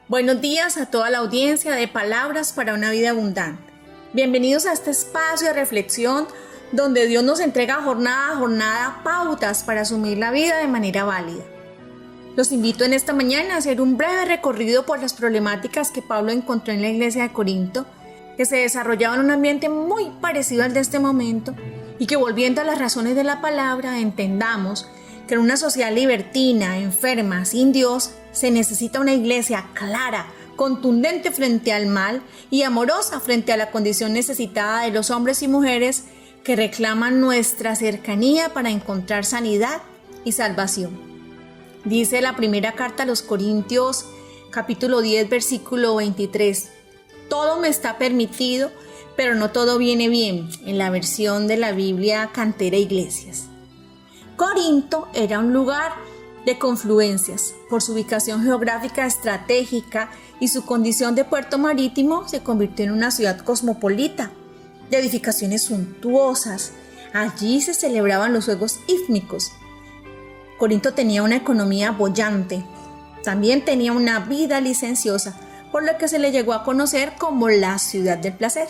Buenos días a toda la audiencia de Palabras para una Vida Abundante. Bienvenidos a este espacio de reflexión donde Dios nos entrega jornada a jornada pautas para asumir la vida de manera válida. Los invito en esta mañana a hacer un breve recorrido por las problemáticas que Pablo encontró en la iglesia de Corinto, que se desarrollaba en un ambiente muy parecido al de este momento, y que, volviendo a las razones de la palabra, entendamos que en una sociedad libertina, enferma, sin Dios, se necesita una iglesia clara, contundente frente al mal y amorosa frente a la condición necesitada de los hombres y mujeres que reclaman nuestra cercanía para encontrar sanidad y salvación. Dice la primera carta a los Corintios, capítulo 10, versículo 23. Todo me está permitido, pero no todo viene bien, en la versión de la Biblia Cantera Iglesias. Corinto era un lugar de confluencias. Por su ubicación geográfica estratégica y su condición de puerto marítimo, se convirtió en una ciudad cosmopolita, de edificaciones suntuosas. Allí se celebraban los juegos ístmicos. Corinto tenía una economía boyante. También tenía una vida licenciosa, por lo que se le llegó a conocer como la ciudad del placer.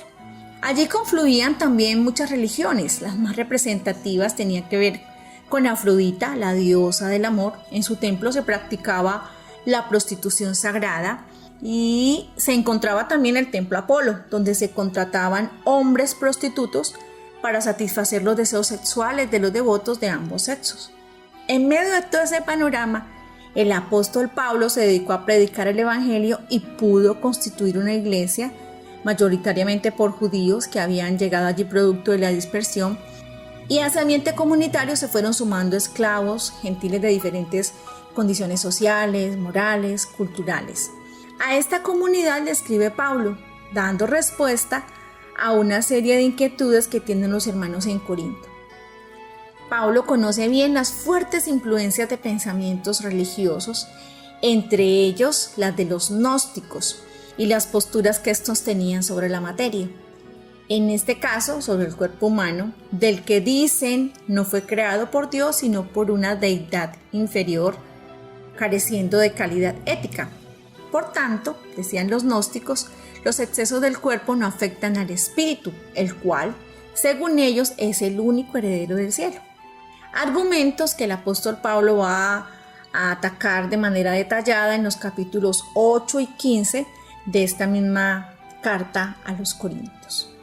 Allí confluían también muchas religiones. Las más representativas tenían que ver con Afrodita, la diosa del amor. En su templo se practicaba la prostitución sagrada y se encontraba también el templo Apolo, donde se contrataban hombres prostitutos para satisfacer los deseos sexuales de los devotos de ambos sexos. En medio de todo ese panorama, el apóstol Pablo se dedicó a predicar el evangelio y pudo constituir una iglesia mayoritariamente por judíos que habían llegado allí producto de la dispersión, y a ese ambiente comunitario se fueron sumando esclavos gentiles de diferentes condiciones sociales, morales, culturales. A esta comunidad le escribe Pablo, dando respuesta a una serie de inquietudes que tienen los hermanos en Corinto. Pablo conoce bien las fuertes influencias de pensamientos religiosos, entre ellos las de los gnósticos y las posturas que estos tenían sobre la materia. En este caso, sobre el cuerpo humano, del que dicen no fue creado por Dios, sino por una deidad inferior, careciendo de calidad ética. Por tanto, decían los gnósticos, los excesos del cuerpo no afectan al espíritu, el cual, según ellos, es el único heredero del cielo. Argumentos que el apóstol Pablo va a atacar de manera detallada en los capítulos 8 y 15 de esta misma carta a los Corintios.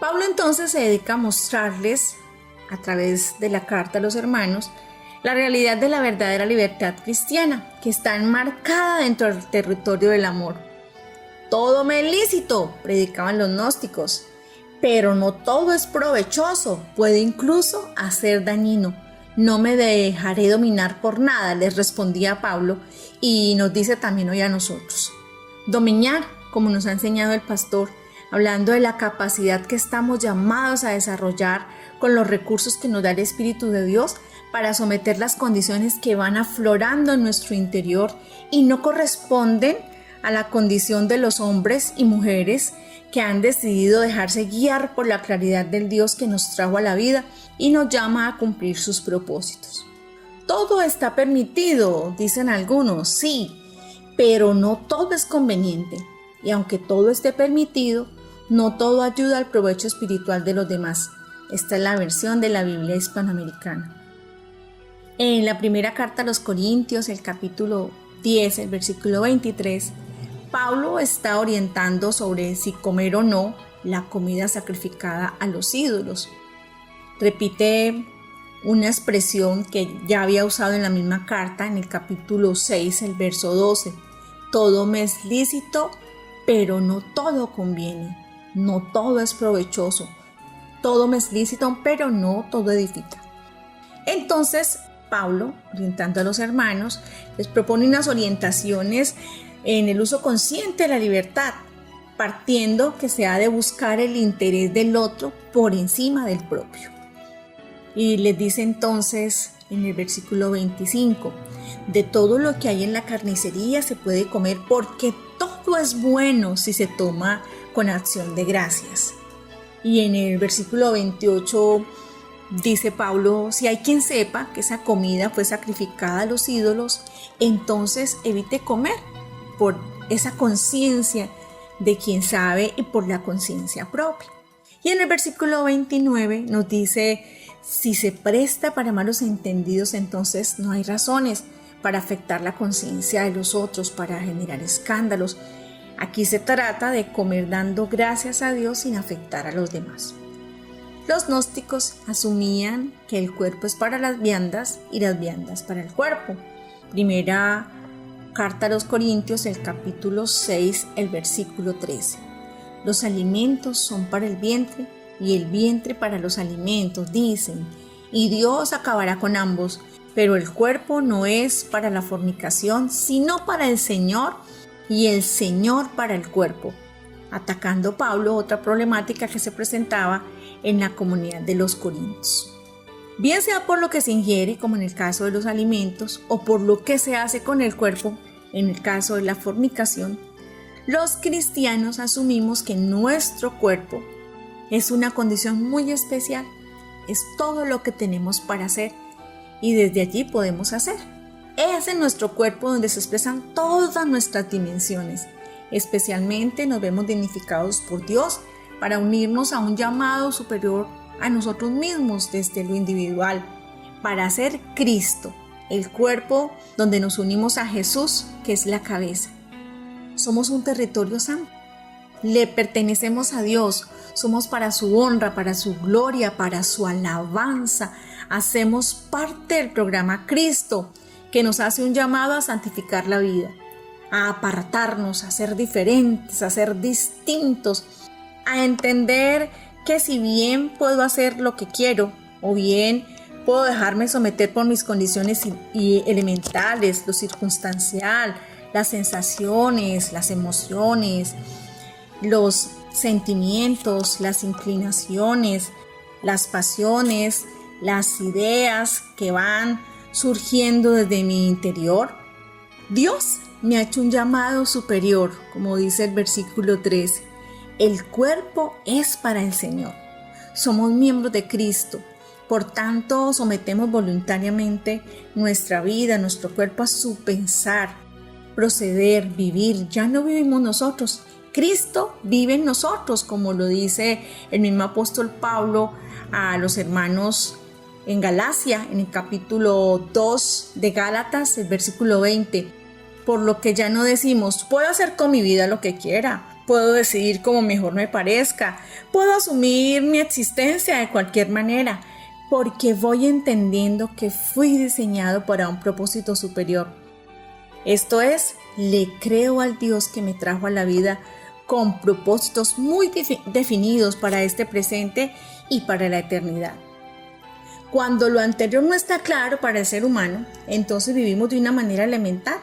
Pablo entonces se dedica a mostrarles, a través de la carta a los hermanos, la realidad de la verdadera libertad cristiana, que está enmarcada dentro del territorio del amor. Todo me es lícito, predicaban los gnósticos, pero no todo es provechoso, puede incluso hacer dañino. No me dejaré dominar por nada, les respondía Pablo, y nos dice también hoy a nosotros. Dominar, como nos ha enseñado el pastor, hablando de la capacidad que estamos llamados a desarrollar con los recursos que nos da el Espíritu de Dios para someter las condiciones que van aflorando en nuestro interior y no corresponden a la condición de los hombres y mujeres que han decidido dejarse guiar por la claridad del Dios que nos trajo a la vida y nos llama a cumplir sus propósitos. Todo está permitido, dicen algunos, sí, pero no todo es conveniente. Y aunque todo esté permitido, no todo ayuda al provecho espiritual de los demás. Esta es la versión de la Biblia hispanoamericana. En la primera carta a los Corintios, el capítulo 10, el versículo 23, Pablo está orientando sobre si comer o no la comida sacrificada a los ídolos. Repite una expresión que ya había usado en la misma carta, en el capítulo 6, el verso 12. Todo me es lícito, pero no todo conviene. No todo es provechoso. Todo me es lícito, pero no todo edifica. Entonces, Pablo, orientando a los hermanos, les propone unas orientaciones en el uso consciente de la libertad, partiendo que se ha de buscar el interés del otro por encima del propio. Y les dice entonces en el versículo 25, de todo lo que hay en la carnicería se puede comer porque todo es bueno si se toma con acción de gracias. Y en el versículo 28 dice Pablo, si hay quien sepa que esa comida fue sacrificada a los ídolos, entonces evite comer, por esa conciencia de quien sabe y por la conciencia propia. Y en el versículo 29 nos dice, si se presta para malos entendidos, entonces no hay razones para afectar la conciencia de los otros, para generar escándalos. Aquí se trata de comer dando gracias a Dios sin afectar a los demás. Los gnósticos asumían que el cuerpo es para las viandas y las viandas para el cuerpo. Primera carta a los Corintios, el capítulo 6, el versículo 13. Los alimentos son para el vientre y el vientre para los alimentos, dicen, y Dios acabará con ambos, pero el cuerpo no es para la fornicación, sino para el Señor, y el Señor para el cuerpo, atacando Pablo otra problemática que se presentaba en la comunidad de los Corintios. Bien sea por lo que se ingiere, como en el caso de los alimentos, o por lo que se hace con el cuerpo, en el caso de la fornicación, los cristianos asumimos que nuestro cuerpo es una condición muy especial, es todo lo que tenemos para hacer y desde allí podemos hacer. Es en nuestro cuerpo donde se expresan todas nuestras dimensiones. Especialmente nos vemos dignificados por Dios para unirnos a un llamado superior a nosotros mismos desde lo individual, para ser Cristo, el cuerpo donde nos unimos a Jesús, que es la cabeza. Somos un territorio santo, le pertenecemos a Dios, somos para su honra, para su gloria, para su alabanza. Hacemos parte del programa Cristo, que nos hace un llamado a santificar la vida, a apartarnos, a ser diferentes, a ser distintos, a entender que si bien puedo hacer lo que quiero, o bien puedo dejarme someter por mis condiciones elementales, lo circunstancial, las sensaciones, las emociones, los sentimientos, las inclinaciones, las pasiones, las ideas que van surgiendo desde mi interior. Dios me ha hecho un llamado superior, como dice el versículo 13. El cuerpo es para el Señor. Somos miembros de Cristo. Por tanto, sometemos voluntariamente nuestra vida, nuestro cuerpo a su pensar, proceder, vivir. Ya no vivimos nosotros. Cristo vive en nosotros, como lo dice el mismo apóstol Pablo a los hermanos en Galacia, en el capítulo 2 de Gálatas, el versículo 20. Por lo que ya no decimos, puedo hacer con mi vida lo que quiera, puedo decidir como mejor me parezca, puedo asumir mi existencia de cualquier manera, porque voy entendiendo que fui diseñado para un propósito superior. Esto es, le creo al Dios que me trajo a la vida con propósitos muy definidos para este presente y para la eternidad. Cuando lo anterior no está claro para el ser humano, entonces vivimos de una manera elemental,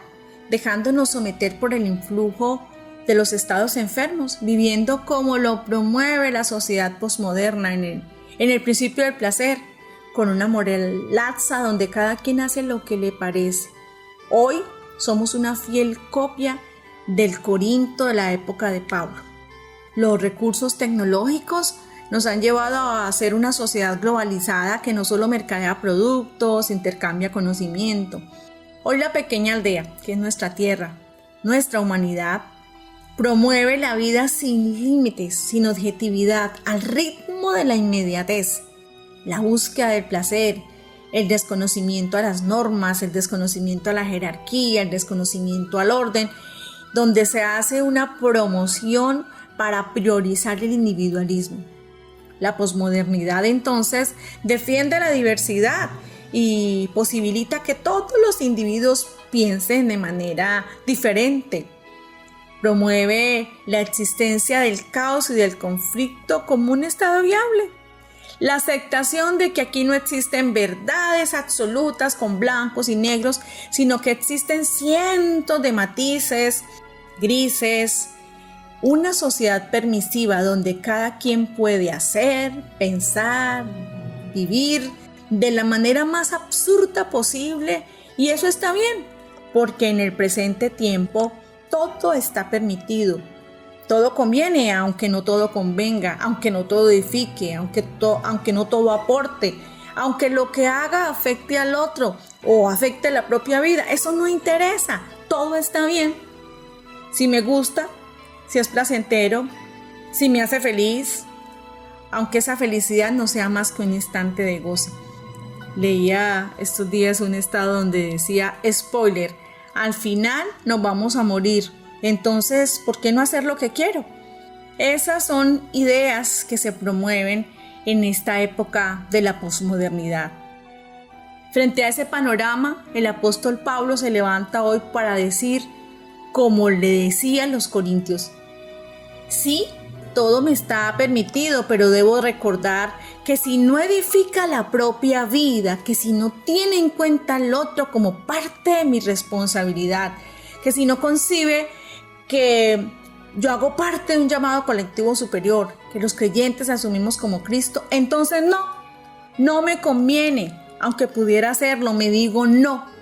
dejándonos someter por el influjo de los estados enfermos, viviendo como lo promueve la sociedad posmoderna en el principio del placer, con una moral laxa donde cada quien hace lo que le parece. Hoy somos una fiel copia del Corinto de la época de Pablo. Los recursos tecnológicos nos han llevado a ser una sociedad globalizada que no solo mercadea productos, intercambia conocimiento. Hoy la pequeña aldea, que es nuestra tierra, nuestra humanidad, promueve la vida sin límites, sin objetividad, al ritmo de la inmediatez, la búsqueda del placer, el desconocimiento a las normas, el desconocimiento a la jerarquía, el desconocimiento al orden, donde se hace una promoción para priorizar el individualismo. La posmodernidad entonces defiende la diversidad y posibilita que todos los individuos piensen de manera diferente. Promueve la existencia del caos y del conflicto como un estado viable. La aceptación de que aquí no existen verdades absolutas con blancos y negros, sino que existen cientos de matices, grises. Una sociedad permisiva donde cada quien puede hacer, pensar, vivir de la manera más absurda posible, y eso está bien, porque en el presente tiempo todo está permitido. Todo conviene, aunque no todo convenga, aunque no todo edifique, aunque no todo aporte, aunque lo que haga afecte al otro o afecte la propia vida. Eso no interesa, todo está bien. si me gusta, si es placentero, si me hace feliz, aunque esa felicidad no sea más que un instante de goce. Leía estos días un estado donde decía, spoiler, al final nos vamos a morir, entonces, ¿por qué no hacer lo que quiero? Esas son ideas que se promueven en esta época de la posmodernidad. Frente a ese panorama, el apóstol Pablo se levanta hoy para decir, como le decían los corintios, sí, todo me está permitido, pero debo recordar que si no edifica la propia vida, que si no tiene en cuenta al otro como parte de mi responsabilidad, que si no concibe que yo hago parte de un llamado colectivo superior, que los creyentes asumimos como Cristo, entonces no me conviene, aunque pudiera hacerlo, me digo no.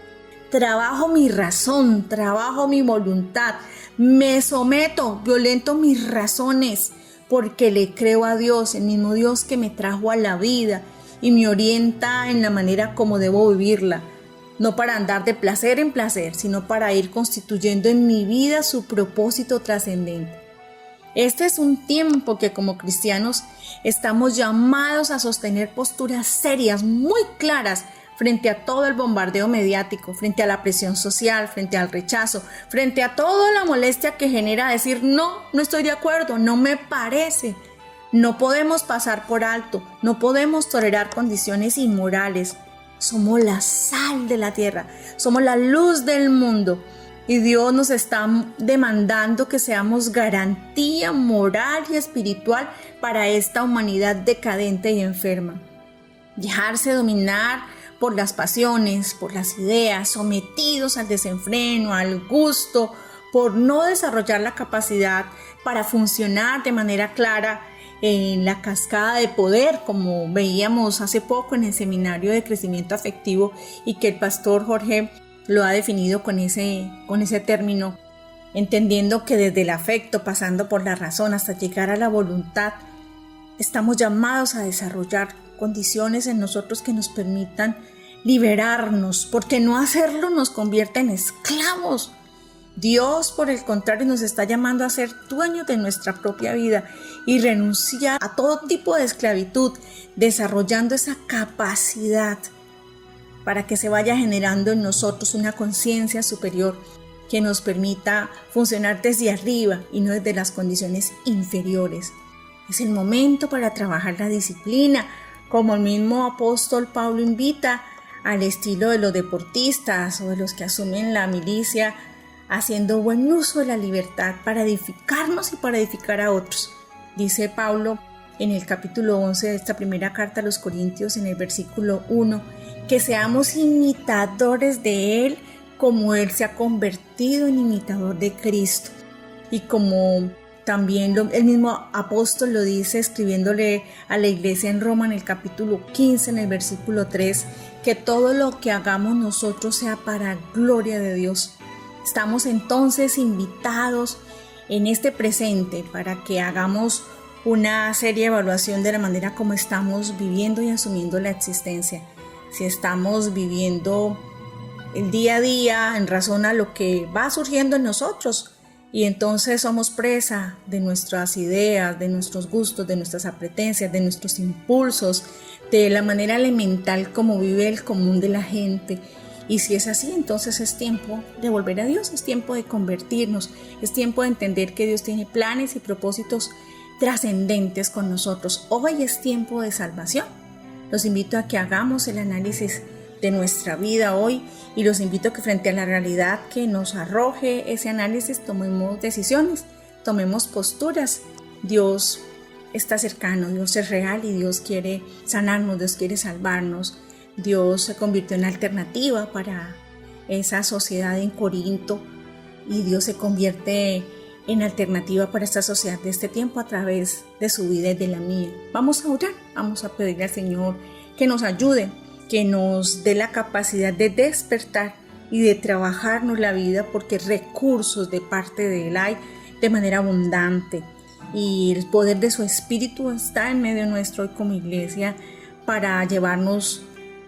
Trabajo mi razón, trabajo mi voluntad, me someto, violento mis razones, porque le creo a Dios, el mismo Dios que me trajo a la vida y me orienta en la manera como debo vivirla. No para andar de placer en placer, sino para ir constituyendo en mi vida su propósito trascendente. Este es un tiempo que como cristianos estamos llamados a sostener posturas serias, muy claras, frente a todo el bombardeo mediático, frente a la presión social, frente al rechazo, frente a toda la molestia que genera decir no estoy de acuerdo, no me parece. No podemos pasar por alto, no podemos tolerar condiciones inmorales. Somos la sal de la tierra, somos la luz del mundo y Dios nos está demandando que seamos garantía moral y espiritual para esta humanidad decadente y enferma. Dejarse dominar por las pasiones, por las ideas, sometidos al desenfreno, al gusto, por no desarrollar la capacidad para funcionar de manera clara en la cascada de poder, como veíamos hace poco en el seminario de crecimiento afectivo y que el pastor Jorge lo ha definido con ese término, entendiendo que desde el afecto, pasando por la razón hasta llegar a la voluntad, estamos llamados a desarrollar condiciones en nosotros que nos permitan liberarnos, porque no hacerlo nos convierte en esclavos. Dios, por el contrario, nos está llamando a ser dueños de nuestra propia vida y renunciar a todo tipo de esclavitud, desarrollando esa capacidad para que se vaya generando en nosotros una conciencia superior que nos permita funcionar desde arriba y no desde las condiciones inferiores. Es el momento para trabajar la disciplina, como el mismo apóstol Pablo invita, al estilo de los deportistas o de los que asumen la milicia, haciendo buen uso de la libertad para edificarnos y para edificar a otros. Dice Pablo en el capítulo 11 de esta primera carta a los Corintios, en el versículo 1, que seamos imitadores de Él como Él se ha convertido en imitador de Cristo. Y como también el mismo apóstol lo dice escribiéndole a la iglesia en Roma en el capítulo 15, en el versículo 3, que todo lo que hagamos nosotros sea para gloria de Dios. Estamos entonces invitados en este presente para que hagamos una seria evaluación de la manera como estamos viviendo y asumiendo la existencia. Si estamos viviendo el día a día en razón a lo que va surgiendo en nosotros, y entonces somos presa de nuestras ideas, de nuestros gustos, de nuestras apetencias, de nuestros impulsos, de la manera elemental como vive el común de la gente. Y si es así, entonces es tiempo de volver a Dios, es tiempo de convertirnos, es tiempo de entender que Dios tiene planes y propósitos trascendentes con nosotros. Hoy es tiempo de salvación. Los invito a que hagamos el análisis de nuestra vida hoy y los invito a que frente a la realidad que nos arroje ese análisis tomemos decisiones, tomemos posturas. Dios está cercano, Dios es real y Dios quiere sanarnos, Dios quiere salvarnos. Dios se convirtió en alternativa para esa sociedad en Corinto y Dios se convierte en alternativa para esta sociedad de este tiempo a través de su vida y de la mía. Vamos a orar, vamos a pedirle al Señor que nos ayude, que nos dé la capacidad de despertar y de trabajarnos la vida, porque recursos de parte de Él hay de manera abundante y el poder de su Espíritu está en medio nuestro hoy como iglesia para llevarnos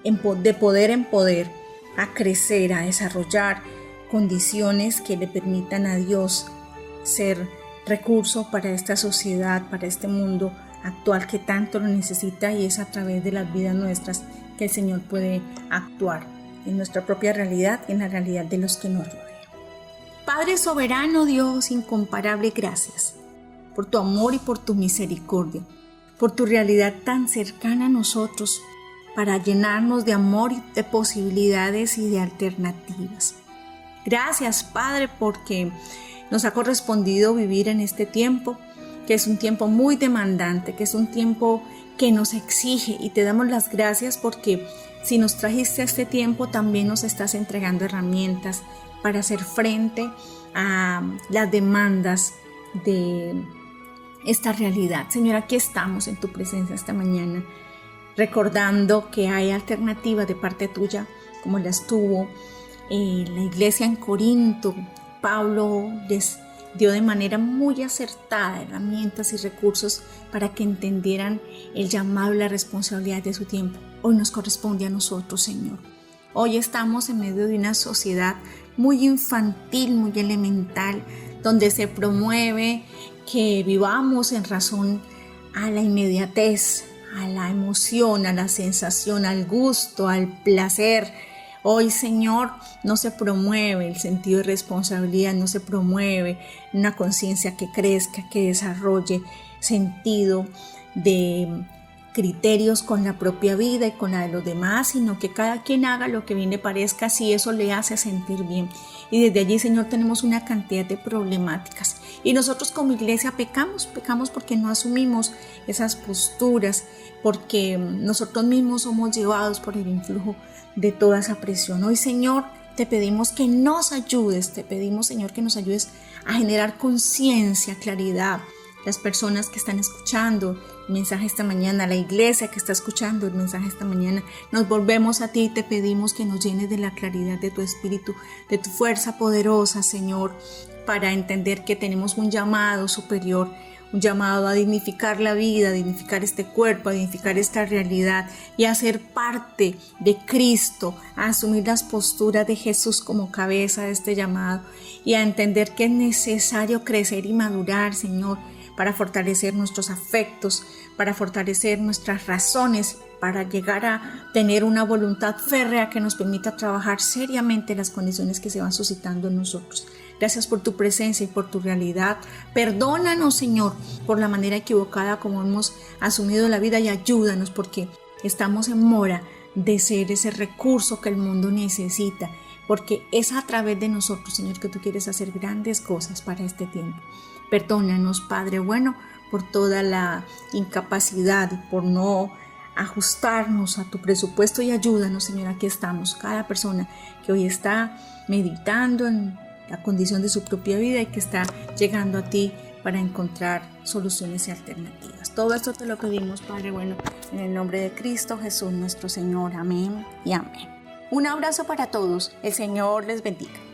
de poder en poder a crecer, a desarrollar condiciones que le permitan a Dios ser recurso para esta sociedad, para este mundo actual que tanto lo necesita, y es a través de las vidas nuestras que el Señor puede actuar en nuestra propia realidad y en la realidad de los que nos rodean. Padre soberano, Dios incomparable, gracias por tu amor y por tu misericordia, por tu realidad tan cercana a nosotros para llenarnos de amor y de posibilidades y de alternativas. Gracias, Padre, porque nos ha correspondido vivir en este tiempo, que es un tiempo muy demandante, que es un tiempo que nos exige, y te damos las gracias porque si nos trajiste a este tiempo, también nos estás entregando herramientas para hacer frente a las demandas de esta realidad. Señor, aquí estamos en tu presencia esta mañana, recordando que hay alternativas de parte tuya, como las tuvo la iglesia en Corinto. Pablo les dio de manera muy acertada herramientas y recursos para que entendieran el llamado y la responsabilidad de su tiempo. Hoy nos corresponde a nosotros, Señor. Hoy estamos en medio de una sociedad muy infantil, muy elemental, donde se promueve que vivamos en razón a la inmediatez, a la emoción, a la sensación, al gusto, al placer. Hoy, Señor, no se promueve el sentido de responsabilidad, no se promueve una conciencia que crezca, que desarrolle sentido de criterios con la propia vida y con la de los demás, sino que cada quien haga lo que bien le parezca, si eso le hace sentir bien. Y desde allí, Señor, tenemos una cantidad de problemáticas. Y nosotros como iglesia pecamos porque no asumimos esas posturas, porque nosotros mismos somos llevados por el influjo de toda esa presión. Hoy, Señor, te pedimos que nos ayudes, te pedimos, Señor, que nos ayudes a generar conciencia, claridad. Las personas que están escuchando el mensaje esta mañana, la iglesia que está escuchando el mensaje esta mañana, nos volvemos a ti y te pedimos que nos llenes de la claridad de tu espíritu, de tu fuerza poderosa, Señor, para entender que tenemos un llamado superior, un llamado a dignificar la vida, a dignificar este cuerpo, a dignificar esta realidad y a ser parte de Cristo, a asumir las posturas de Jesús como cabeza de este llamado y a entender que es necesario crecer y madurar, Señor, para fortalecer nuestros afectos, para fortalecer nuestras razones, para llegar a tener una voluntad férrea que nos permita trabajar seriamente las condiciones que se van suscitando en nosotros. Gracias por tu presencia y por tu realidad. Perdónanos, Señor, por la manera equivocada como hemos asumido la vida, y ayúdanos porque estamos en mora de ser ese recurso que el mundo necesita, porque es a través de nosotros, Señor, que tú quieres hacer grandes cosas para este tiempo. Perdónanos, Padre bueno, por toda la incapacidad, por no ajustarnos a tu presupuesto, y ayúdanos, Señor, aquí estamos, cada persona que hoy está meditando en la condición de su propia vida y que está llegando a ti para encontrar soluciones y alternativas. Todo esto te lo pedimos, Padre bueno, en el nombre de Cristo Jesús nuestro Señor. Amén y amén. Un abrazo para todos. El Señor les bendiga.